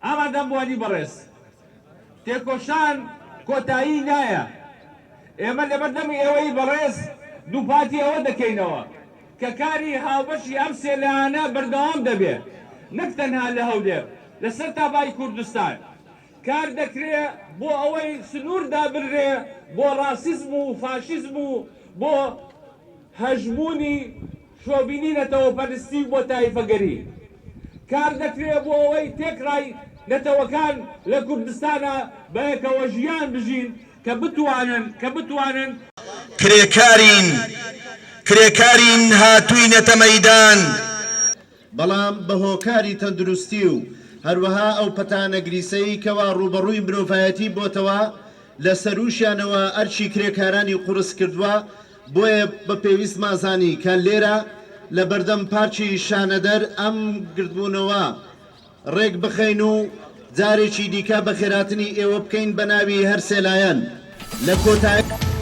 ئامادەم بوانی بەڕێز تێکۆشان کۆتایی نایە ئێمە لەبەردەمی ئێوەی بەڕێز دووپاتی ئەوە دەکەینەوە کە کاری هاوبەشی ئەم سێ لایانە بەردەوام دەبێت نەک تەنها لە هەولێر لەسەر تاڤای کوردستان کار دەکرێت بۆ ئەوەی سنوور دابڕێ بۆ ڕاسیزم و فاشیزم و بۆ هەژمونی شۆبینینەتەوە پەرستی بۆ تایفەگەری کار دەکرێت بۆ ئەوەی تێکڕای نەتەوەکان لە کوردستانە بەیەکەوە ژیان بژین کە بتوانن کرێکارین هاتووینەتە مەیدان بەڵام بە هۆکاری تەندروستی و هەروەها ئەو پەتانە گریسەی کەوا ڕوبەڕووی مرۆڤایەتی بۆتەوە لە سەروشیانەوە ئەرچی کرێکارانی قورس کردووە بۆیە بە پێویست مازانی کە لێرە لە بەردەم پارچی شانەدەر ئەم گردبوونەوە ڕێک بخەین و جارێکی دیکە بە خێراتنی ئێوە بکەین بە ناوی هەر سێلایەن لە کۆتایی